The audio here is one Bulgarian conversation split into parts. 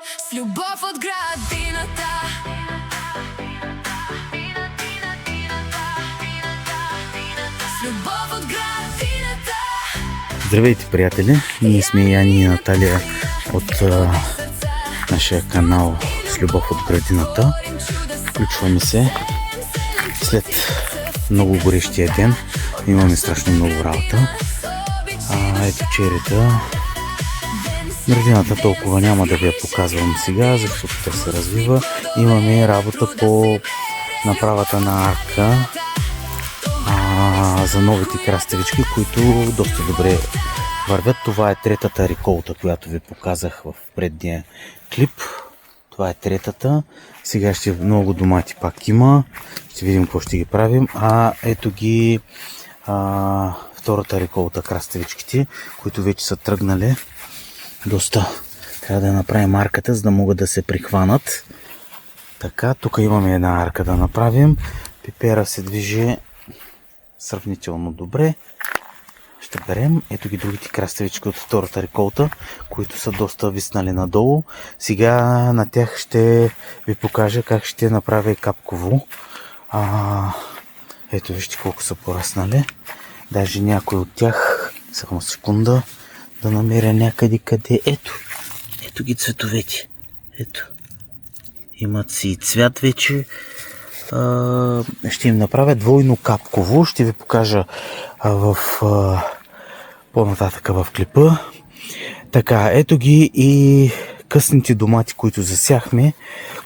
С любов от градината. С любов от градината. Здравейте, приятели! Ние сме Яни и Наталия от нашия канал С любов от градината. Включваме се след много горещия ден. Имаме страшно много работа. Ето черета. Градината толкова няма да ви я показвам сега, защото тя се развива. Имаме работа по направата на арка за новите краставички, които доста добре вървят. Това е третата реколта, която ви показах в предния клип. Това е третата. Сега ще много домати пак има. Ще видим какво ще ги правим. Ето ги втората реколта краставичките, които вече са тръгнали. Доста трябва да направим арката, за да могат да се прихванат. Така, тук имаме една арка да направим. Пипера се движи сравнително добре. Ще берем. Ето ги другите краставички от втората реколта, които са доста виснали надолу. Сега на тях ще ви покажа как ще направя капково. Ето вижте колко са пораснали. Даже някой от тях, само секунда, да намеря някъде къде. Ето ги цветовете. Ето. Имат си и цвят вече. Ще им направя двойно капково. Ще ви покажа по-нататък в клипа. Така, ето ги и късните домати, които засяхме,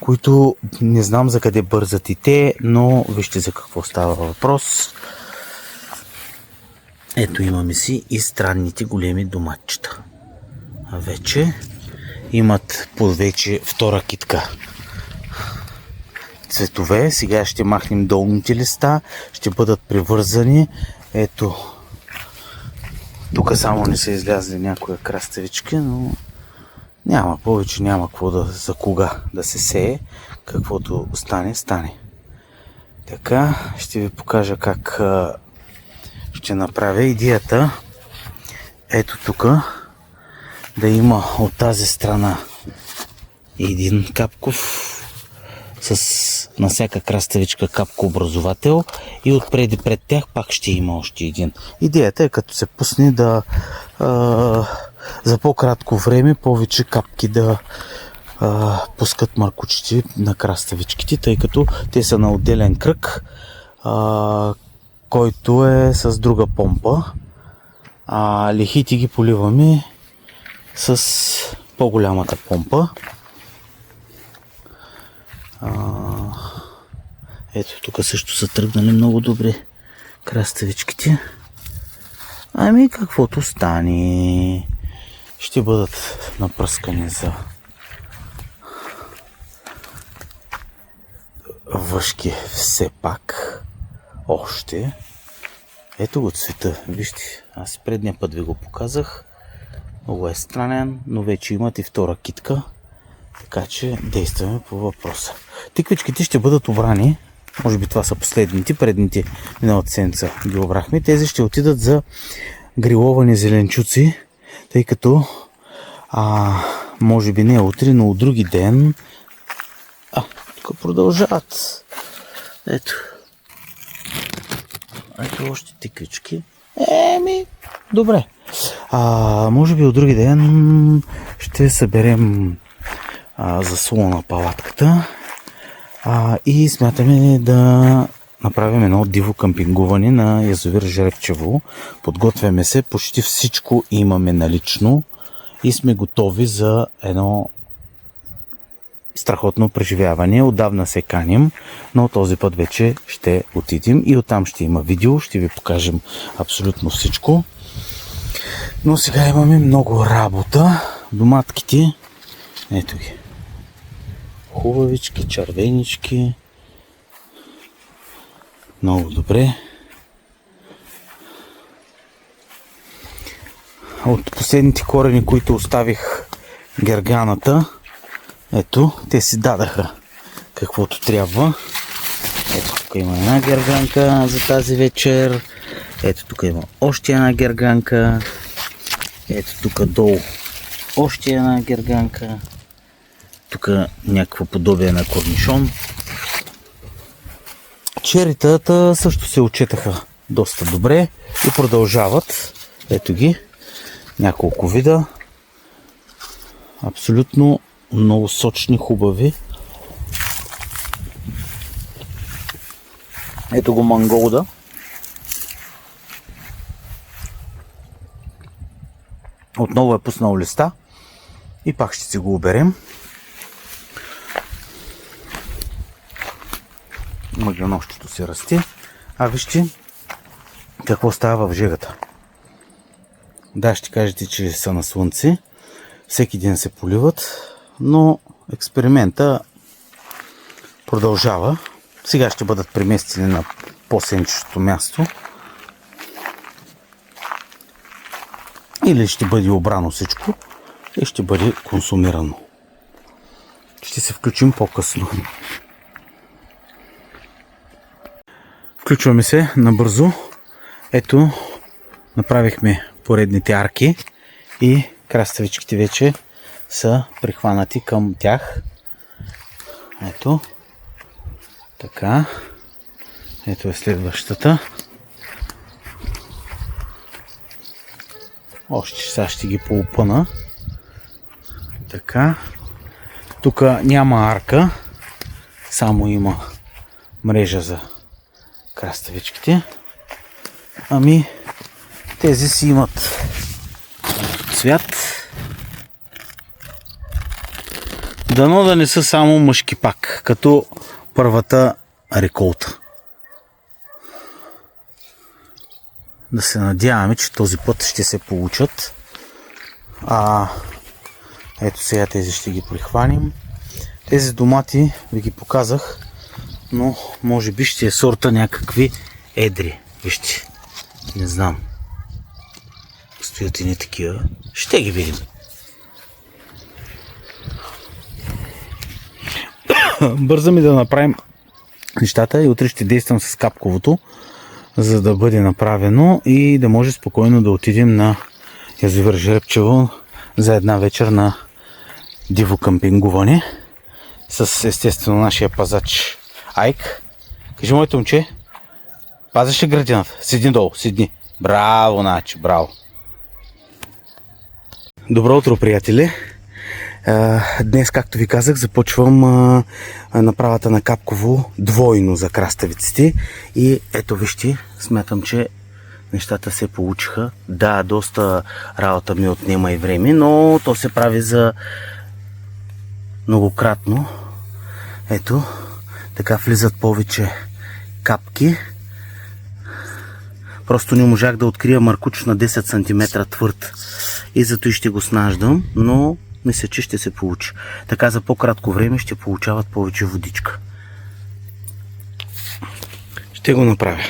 които не знам за къде бързат и те, но вижте за какво става въпрос. Ето имаме си и странните големи доматчета. Вече имат вече втора китка цветове. Сега ще махнем долните листа, ще бъдат привързани. Ето, тук само не са излязли някоя краставички, но няма повече, няма какво за кога да се сее. Каквото стане, стане. Така, ще ви покажа как ще направя идеята. Ето тук да има от тази страна един капков на всяка краставичка капкообразовател и отпреди пред тях пак ще има още един. Идеята е като се пусне да за по-кратко време повече капки да пускат маркучите на краставичките, тъй като те са на отделен кръг, който е с друга помпа. Лихите ги поливаме с по-голямата помпа. Ето тук също са тръгнали много добре краставичките. Каквото стане, ще бъдат напръскани за въшки все пак. Още. Ето го цвета. Вижте, аз предния път ви го показах. Много е странен, но вече имат и втора китка. Така че действаме по въпроса. Тиквичките ще бъдат обрани. Може би това са последните. Предните миналата седмица ги обрахме. Тези ще отидат за гриловани зеленчуци, тъй като може би не утре, но от други ден тук продължават. Ето още тиквички. Добре. Може би от други ден ще съберем заслона на палатката и смятаме да направим едно диво къмпингуване на язовир Жребчево. Подготвяме се, почти всичко имаме налично и сме готови за едно страхотно преживяване. Отдавна се каним, но този път вече ще отидем и оттам ще има видео, ще ви покажем абсолютно всичко. Но сега имаме много работа. Доматките, ето ги. Хубавички, червенички. Много добре. От последните корени, които оставих герганата, ето, те си дадаха каквото трябва. Ето, тук има една герганка за тази вечер. Ето, тук има още една герганка. Ето, тук долу още една герганка. тук някакво подобие на корнишон. Черитата също се отчетаха доста добре и продължават. Ето ги, няколко вида. Абсолютно много сочни, хубави. Ето го манголда. Отново е пуснал листа и пак ще си го оберем. Мъглянощето се расте. А вижте какво става в жегата. Да, ще кажете, че са на слънце. Всеки ден се поливат, но експеримента продължава. Сега ще бъдат преместени на по-сенчестото място. Или ще бъде обрано всичко и ще бъде консумирано. Ще се включим по-късно. Включваме се набързо. Ето, направихме поредните арки и краставичките вече са прихванати към тях. Ето. Така. Ето е следващата. Още сега ще ги поупъна. Така. Тук няма арка. Само има мрежа за краставичките. Ами тези си имат цвят. Дано да не са само мъжки пак, като първата реколта. Да се надяваме, че този път ще се получат. Ето сега тези ще ги прихванем. Тези домати ви ги показах, но може би ще е сорта някакви едри. Вижте, не знам. Стоят и не такива. Ще ги видим. Бързаме да направим нещата и утре ще действам с капковото, за да бъде направено и да може спокойно да отидем на язовир Жребчево за една вечер на диво къмпингуване с естествено нашия пазач Айк. Кажи, моето момче, пазиш ли градината? Седни долу, седни. Браво, Начи, браво. Добро утро, приятели. Днес, както ви казах, започвам направата на Капково двойно за краставиците. И ето вижте, смятам, че нещата се получиха. Да, доста работа ми отнема и време, но то се прави за многократно. Ето, така влизат повече капки. Просто не можах да открия маркуч на 10 см твърд и зато и ще го снаждам, но мисля, че ще се получи. Така за по-кратко време ще получават повече водичка. Ще го направя.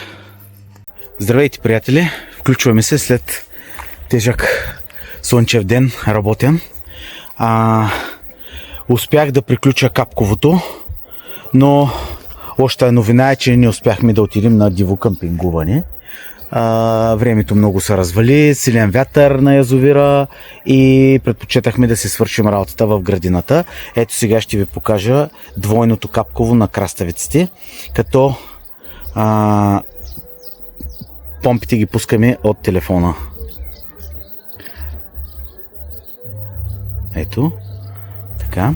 Здравейте, приятели! Включваме се след тежък слънчев ден, работен. Успях да приключа капковото, но още новина е, че не успяхме да отидем на диво къмпингуване. Времето много се развали, силен вятър на язовира и предпочетахме да се свършим работата в градината. Ето сега ще ви покажа двойното капково на краставиците, като помпите ги пускаме от телефона. Ето, така.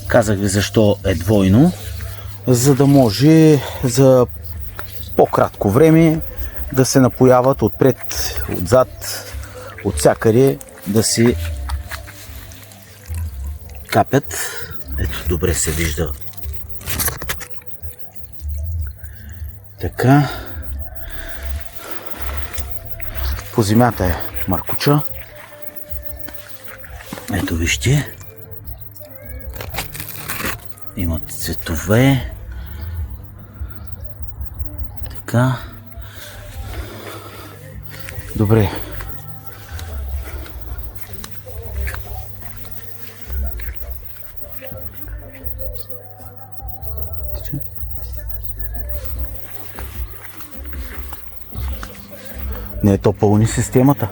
Казах ви защо е двойно, за да може за по-кратко време да се напояват отпред, отзад, от всякъде да си капят. Ето, добре се вижда. Така. По земята е маркуча. Ето вижте. Имат цветове. Така. Добре. Не е то пълни системата.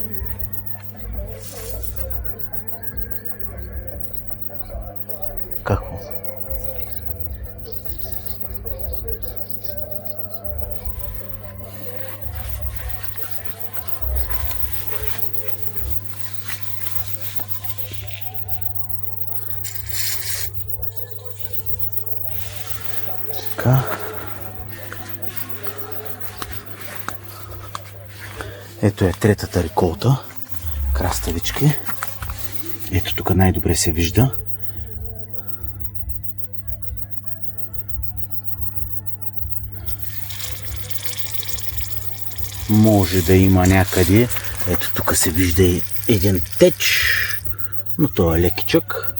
Какво? Така. Ето е третата реколта. Краставички. Ето тук най-добре се вижда. Може да има някъде. Ето тук се вижда и един теч. Но той е лекичък.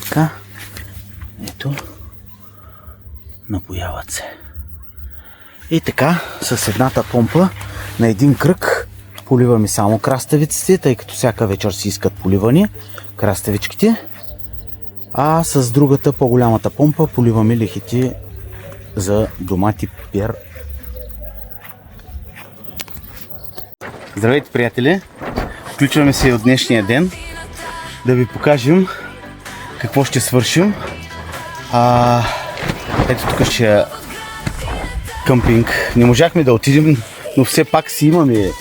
Така. Ето. Напояват се. И така, с едната помпа на един кръг поливаме само краставиците, тъй като всяка вечер си искат поливане краставичките. А с другата, по-голямата помпа, поливаме лихите за домати, пиер. Здравейте, приятели! Включваме се от днешния ден да ви покажем какво ще свършим. Ето тук ще е къмпинг. Не можахме да отидем, но все пак си имаме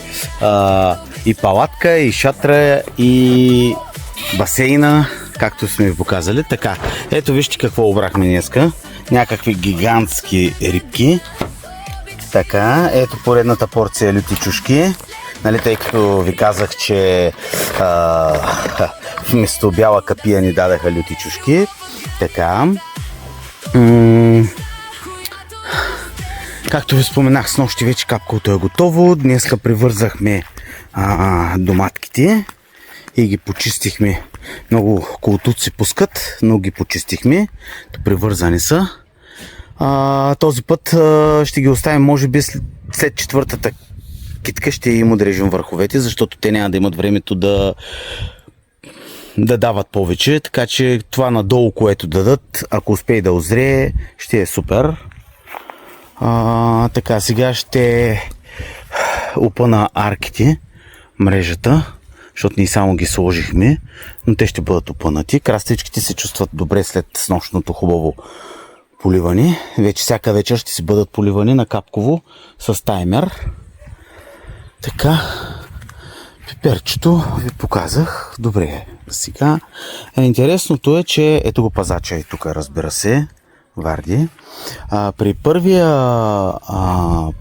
и палатка, и шатра, и басейна, както сме ви показали. Така, ето вижте какво обрахме днеска. Някакви гигантски рибки. Така, ето поредната порция люти чушки. Нали, тъй като ви казах, че вместо бяла капия ни дадаха люти чушки. Така. Както ви споменах, с нощи вече капкалото е готово. Днеска привързахме доматките и ги почистихме. Много колтуци пускат, но ги почистихме. Привързани са. Този път ще ги оставим, може би след четвъртата китка ще им отрежем върховете, защото те няма да имат времето да дават повече. Така че това надолу, което дадат, ако успее да озрее, ще е супер. Така, сега ще опъна арките, мрежата, защото ние само ги сложихме, но те ще бъдат опънати. Краставичките се чувстват добре след снощното хубаво поливане. Вече всяка вечер ще си бъдат поливани на капково с таймер. Така, пиперчето ви показах. Добре, сега. Интересното е, че ето го пазача и тук, разбира се, Варди. При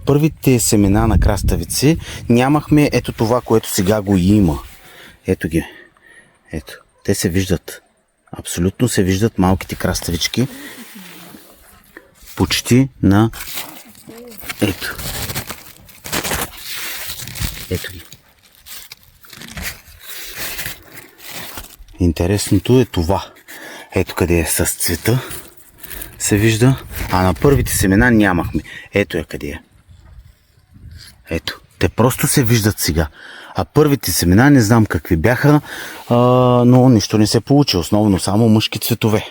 първите семена на краставици нямахме ето това, което сега го има. Ето ги. Ето. Те се виждат. Абсолютно се виждат малките краставички. Почти на... Ето. Ето ги. Интересното е това. Ето къде е с цвета. Се вижда. А на първите семена нямахме. Ето е къде е. Ето. Те просто се виждат сега. А първите семена не знам какви бяха, но нищо не се получи. Основно само мъжки цветове.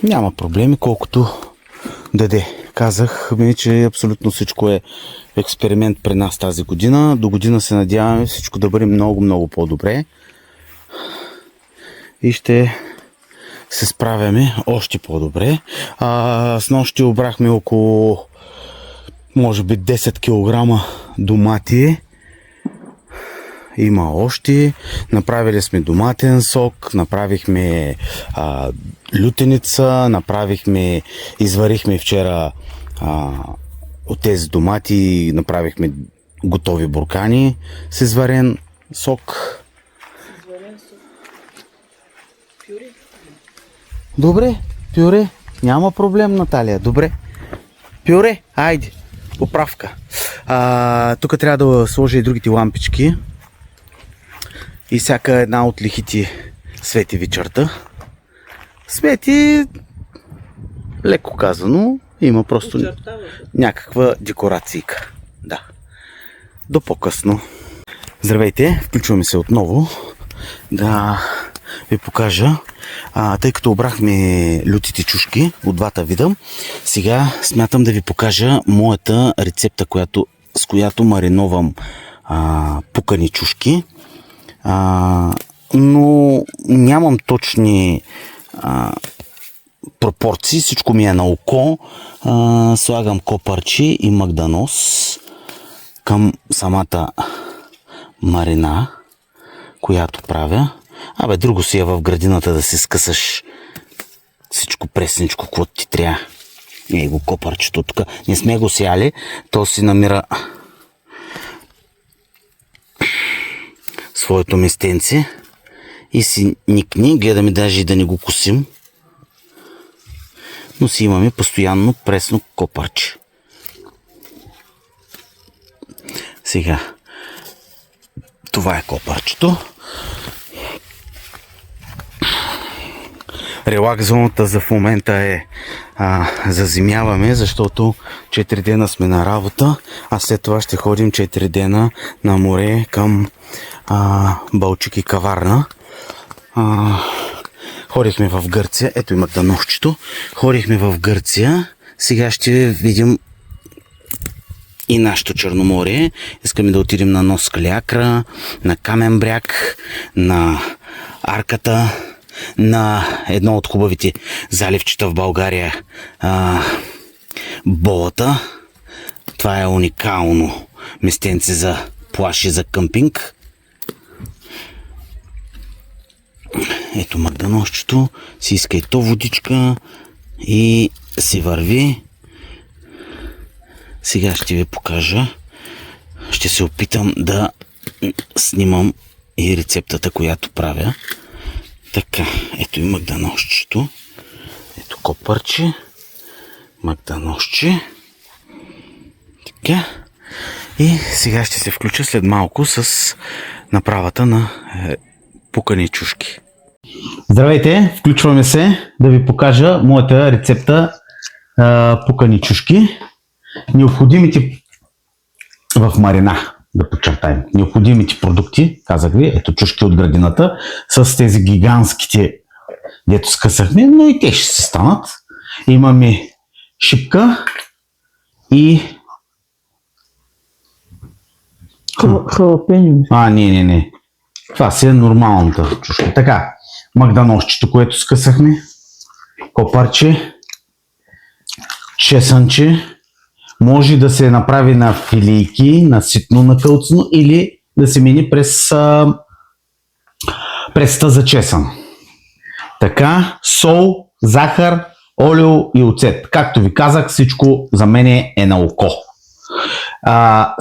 Няма проблеми, колкото даде. Казах ми, че абсолютно всичко е експеримент при нас тази година. До година се надяваме всичко да бъде много, много по-добре. И ще се справяме още по-добре. С нощи обрахме около може би 10 кг домати. Има още. Направили сме доматен сок, направихме лютеница, изварихме вчера от тези домати, направихме готови буркани с изварен сок. Добре, пюре. Няма проблем, Наталия. Добре. Пюре, айде. Поправка. Тук трябва да сложа и другите лампички. И всяка една от лихите свети вечерта. Свети, леко казано, има просто някаква декорацийка. Да. До по-късно. Здравейте, включваме се отново да ви покажа, тъй като обрахме лютите чушки от двата вида, сега смятам да ви покажа моята рецепта, с която мариновам пукани чушки. Но нямам точни пропорции, всичко ми е на око. Слагам копърчи и магданоз към самата марина, която правя. Друго си е в градината да си скъсаш всичко пресничко, което ти трябва. Го копърчето тук. Не сме го сяли, то си намира своето местенце и си никни. Гледаме даже и да не го косим. Но си имаме постоянно пресно копърче. Сега, това е копърчето. Релакс зоната за в момента е заземяваме, защото 4 дена сме на работа, а след това ще ходим 4 дена на море към Балчик и Каварна. Ходихме в Гърция, ето има дъновчето, ходихме в Гърция, сега ще видим и нашето Черноморие. Искаме да отидем на Нос Калиакра, на Камен бряг, на Арката, на едно от хубавите заливчета в България, Болата. Това е уникално местенце за плаж и за къмпинг. Ето магданозчето, си иска и то водичка и си върви. Сега ще ви покажа. Ще се опитам да снимам и рецептата, която правя. Така, ето и магданозчето. Ето копърче, магданозче. Така. И сега ще се включа след малко с направата на пукани чушки. Здравейте, включваме се да ви покажа моята рецепта пукани чушки. Необходимите в марина, да подчертаем, необходимите продукти, казах ви, ето чушки от градината, с тези гигантските, дето скъсахме, но и те ще се станат. Имаме шипка и халапеньо. Не. Това си е нормалната чушка. Така, магданозчето, което скъсахме, копърче, чесънче, може да се направи на филийки, на ситно, на кълцно или да се мини през пресата за чесън. Така, сол, захар, олио и оцет. Както ви казах, всичко за мен е на око.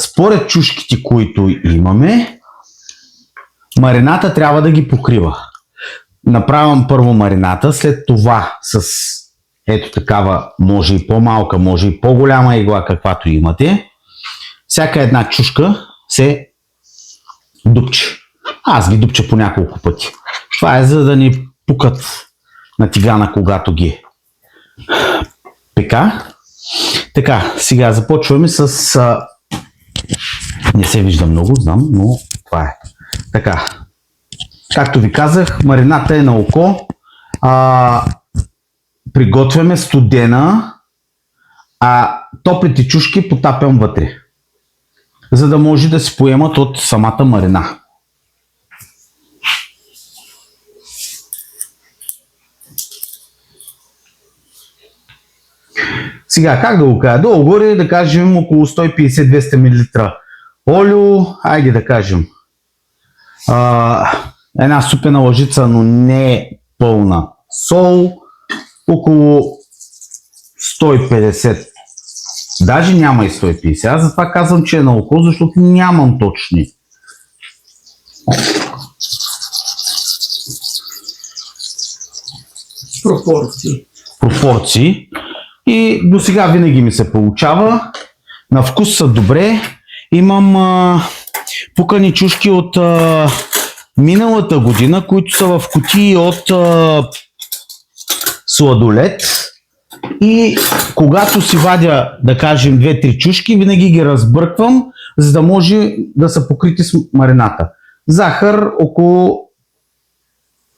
Според чушките, които имаме, марината трябва да ги покрива. Направям първо марината, след това с ето такава, може и по-малка, може и по-голяма игла, каквато имате. Всяка една чушка се дупче. Аз ги дупча по няколко пъти. Това е за да ни пукат на тигана, когато ги пека. Така, сега започваме с... Не се вижда много, знам, но това е. Така, както ви казах, марината е на око. Приготвяме студена, а топлите чушки потапям вътре, за да може да се поемат от самата марина. Сега, как да го кажа? Долу-горе да кажем около 150-200 мл олио, айде да кажем една супена лъжица, но не е пълна сол, около 150, даже няма и 150. Аз затова казвам, че е на око, защото нямам точни. Пропорции. И до сега винаги ми се получава. На вкус са добре. Имам пукани чушки от миналата година, които са в кутии от сладолед. И когато си вадя, да кажем, 2-3 чушки, винаги ги разбърквам, за да може да са покрити с марината. Захар около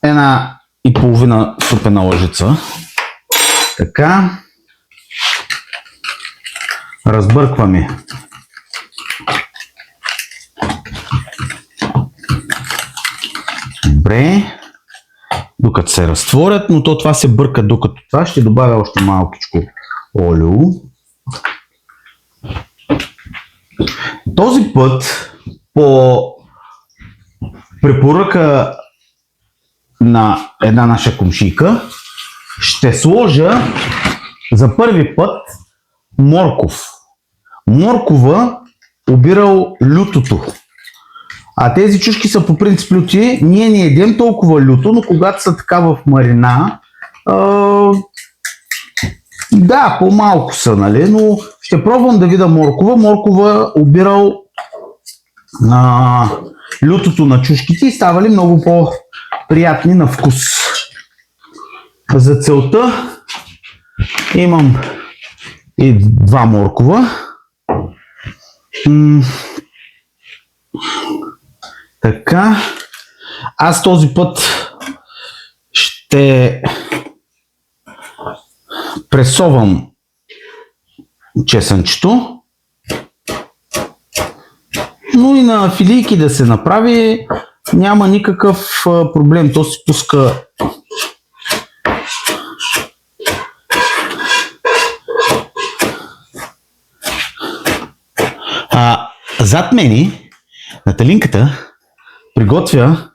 1,5 супена лъжица. Така. Разбъркваме. Добре. Докато се разтворят, но това се бърка докато това. Ще добавя още малкичко олио. Този път по препоръка на една наша комшийка ще сложа за първи път морков. Моркова обирал лютото. А тези чушки са по принцип люти. Ние не едем толкова люто, но когато са така в марина, да, по-малко са, нали? Но ще пробвам да видя моркова. Моркова обирал лютото на чушките и ставали много по-приятни на вкус. За целта имам и 2 моркова. Така. Аз този път ще пресовам чесънчето, но и на филийки да се направи, няма никакъв проблем. То се пуска зад мене Наталинката приготвя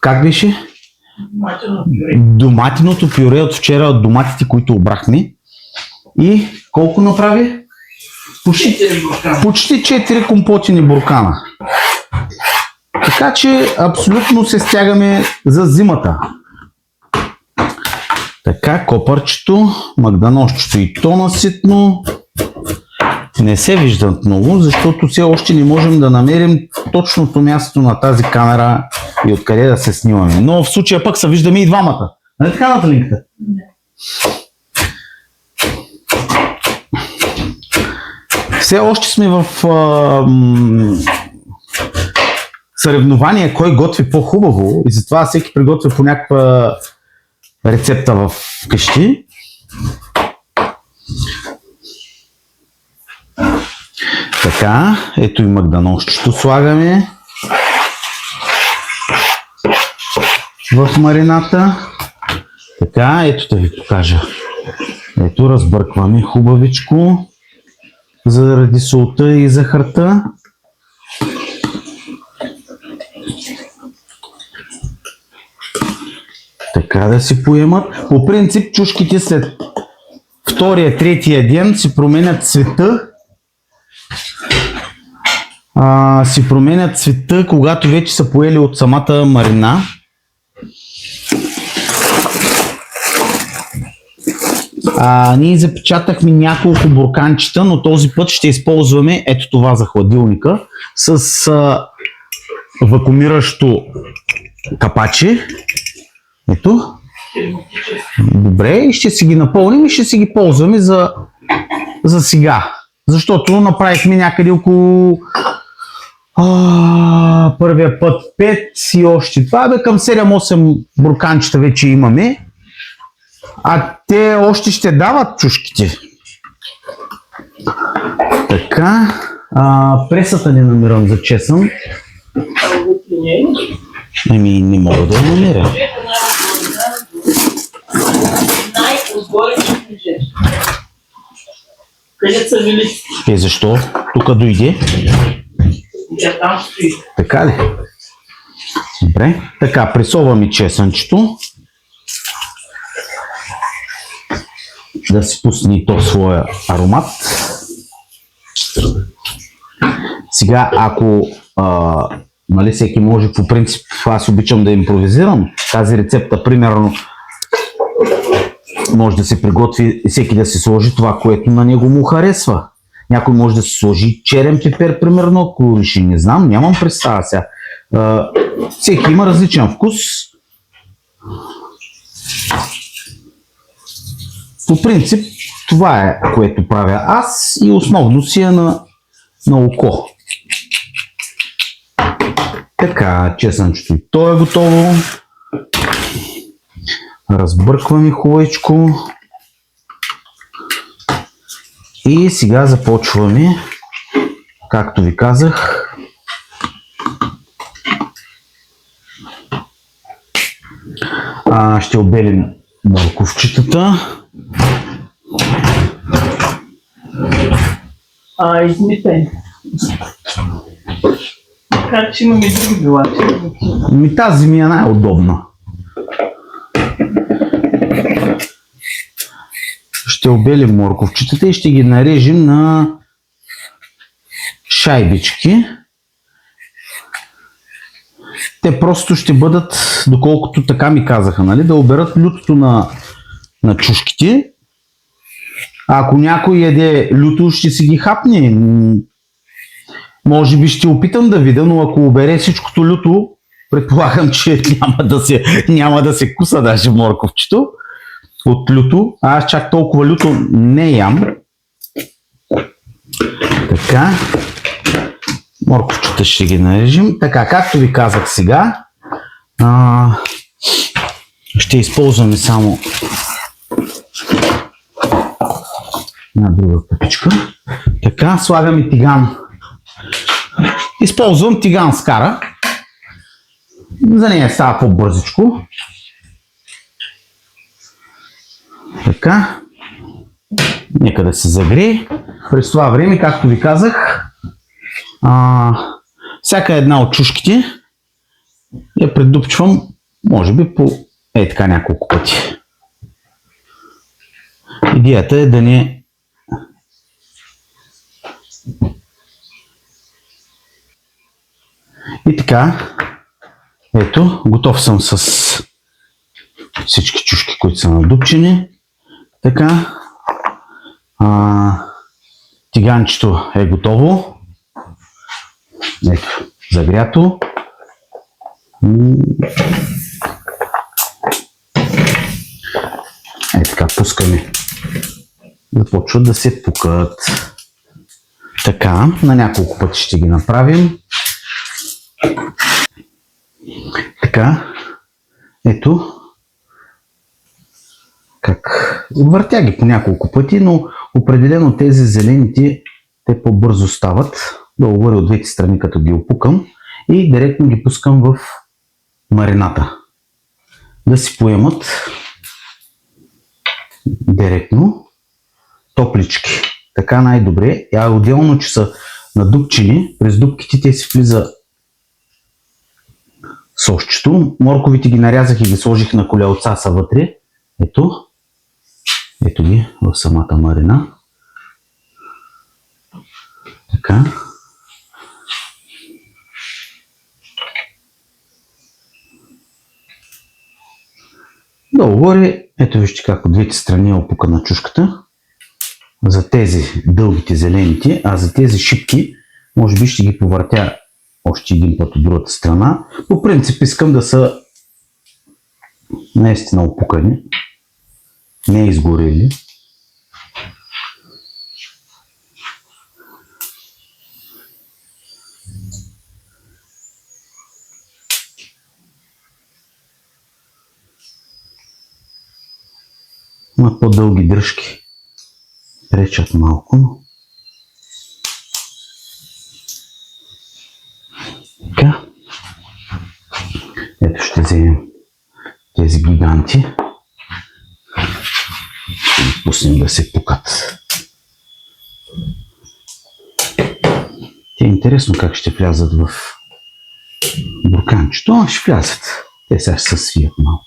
как беше? Доматиното пюре от вчера, от доматите, които обрахме. И колко направи? Почти 4 компотини буркана. Така че абсолютно се стягаме за зимата. Така, копърчето, магданосчето и то наситно. Не се виждат много, защото все още не можем да намерим точното място на тази камера и откъде да се снимаме. Но в случая пък се виждаме и двамата. Нали така, Наталинката? Да. Все още сме в съревнование кой готви по-хубаво и затова всеки приготвя по някаква рецепта в къщи. Така, ето и магданосчето слагаме в марината. Така, ето да ви покажа. Ето, разбъркваме хубавичко заради солта и захарта. Така да си поемат. По принцип, чушките след втория, третия ден си променят цвета. Си променят цвета, когато вече са поели от самата марина. Ние запечатахме няколко бурканчета, но този път ще използваме ето това за хладилника с вакуумиращо капаче. Ето. Добре, и ще си ги напълним и ще си ги ползваме за сега. Защото направихме някъде около първия път 5 и още това. Към 7-8 бурканчета вече имаме. А те още ще дават чушките. Така. Пресата не намирам за чесън. Ами не мога да я намеря. Най-отгоре ще влезеш. Къде са велиците? Защо? Тук дойде. Тя там стои. Така ли? Добре. Така, пресовам и чесънчето. Да си пусне и то своя аромат. Сега, ако нали, всеки може, по принцип, аз обичам да импровизирам. Тази рецепта, примерно, може да се приготви и всеки да се сложи това, което на него му харесва. Някой може да се сложи черен пипер, примерно, ако реши, не знам, нямам представа сега. Всеки има различен вкус. По принцип, това е, което правя аз и основно си е на око. Така, чесънчето и то е готово. Разбъркваме хубавичко. И сега започваме, както ви казах, ще обелим морковчетата. Измите. Така че имаме и други билачи. Тази ми е най-удобна. Ще обелим морковчетата и ще ги нарежем на шайбички. Те просто ще бъдат, доколкото така ми казаха, нали, да оберат лютото на чушките. А ако някой яде люто, ще си ги хапне. Може би ще опитам да видя, но ако обере всичкото люто, предполагам, че няма да се куса даже морковчето от люто. Аз чак толкова люто не ям. Така. Морковчета ще ги нарежем. Така, както ви казах сега, ще използваме само една друга купичка. Така, слагаме тиган. Използвам тиган с кара. За нея става по-бързичко. Така. Нека да се загрее. През това време, както ви казах, всяка една от чушките я предупчвам, може би по така няколко пъти. Идеята е да не и така, ето, готов съм с всички чушки, които са надупчени. Така, тиганчето е готово. Ето, загрято. Така, пускаме. Започват да се пукат. Така, на няколко пъти ще ги направим. Така, ето. Как? Въртя ги по няколко пъти, но определено тези зелените, те по-бързо стават. Долу горе от двете страни, като ги опукам и директно ги пускам в марината. Да си поемат директно топлички. Така най-добре. Отделно, че са надупчени, през дупките те си влиза сосчето. Морковите ги нарязах и ги сложих на колелца са вътре. Ето. Ето ги в самата марина. Така. Долу-горе, ето вижте как от двете страни е опукана чушката. За тези дългите зелените, а за тези шипки, може би ще ги повъртя още един път от другата страна. По принцип искам да са наистина опукани, не изгорели. Има по-дълги дръжки. Пречат малко, но... Така. Ето ще вземем тези гиганти. Ще ги пуснем да се пукат. Те е интересно как ще влязат в бурканчето. Ще влязат. Те сега ще се свият малко.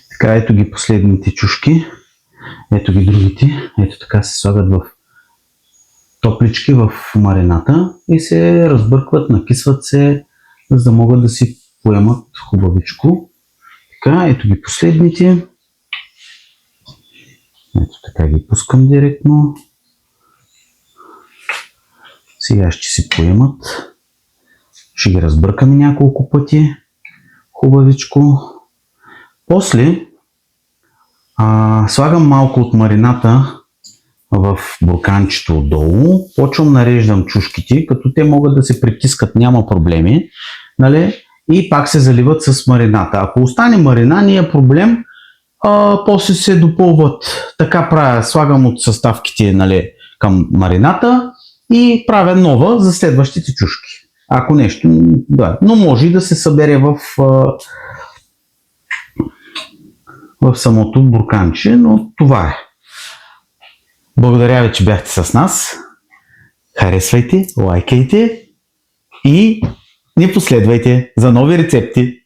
Така, ето ги последните чушки, ето ги другите, ето така се слагат в топлички в марината и се разбъркват, накисват се, за да могат да си поемат хубавичко. Така, ето ги последните, ето така ги пускам директно. Сега ще си поемат. Ще ги разбъркаме няколко пъти. Хубавичко. После слагам малко от марината в бурканчето отдолу. Почвам нареждам чушките, като те могат да се притискат, няма проблеми. Нали? И пак се заливат с марината. Ако остане марина, не е проблем. После се допълват. Така правя, слагам от съставките, нали, към марината и правя нова за следващите чушки. Ако нещо, да. Но може и да се събере в самото бурканче, но това е. Благодаря ви, че бяхте с нас. Харесвайте, лайкайте и ни последвайте за нови рецепти.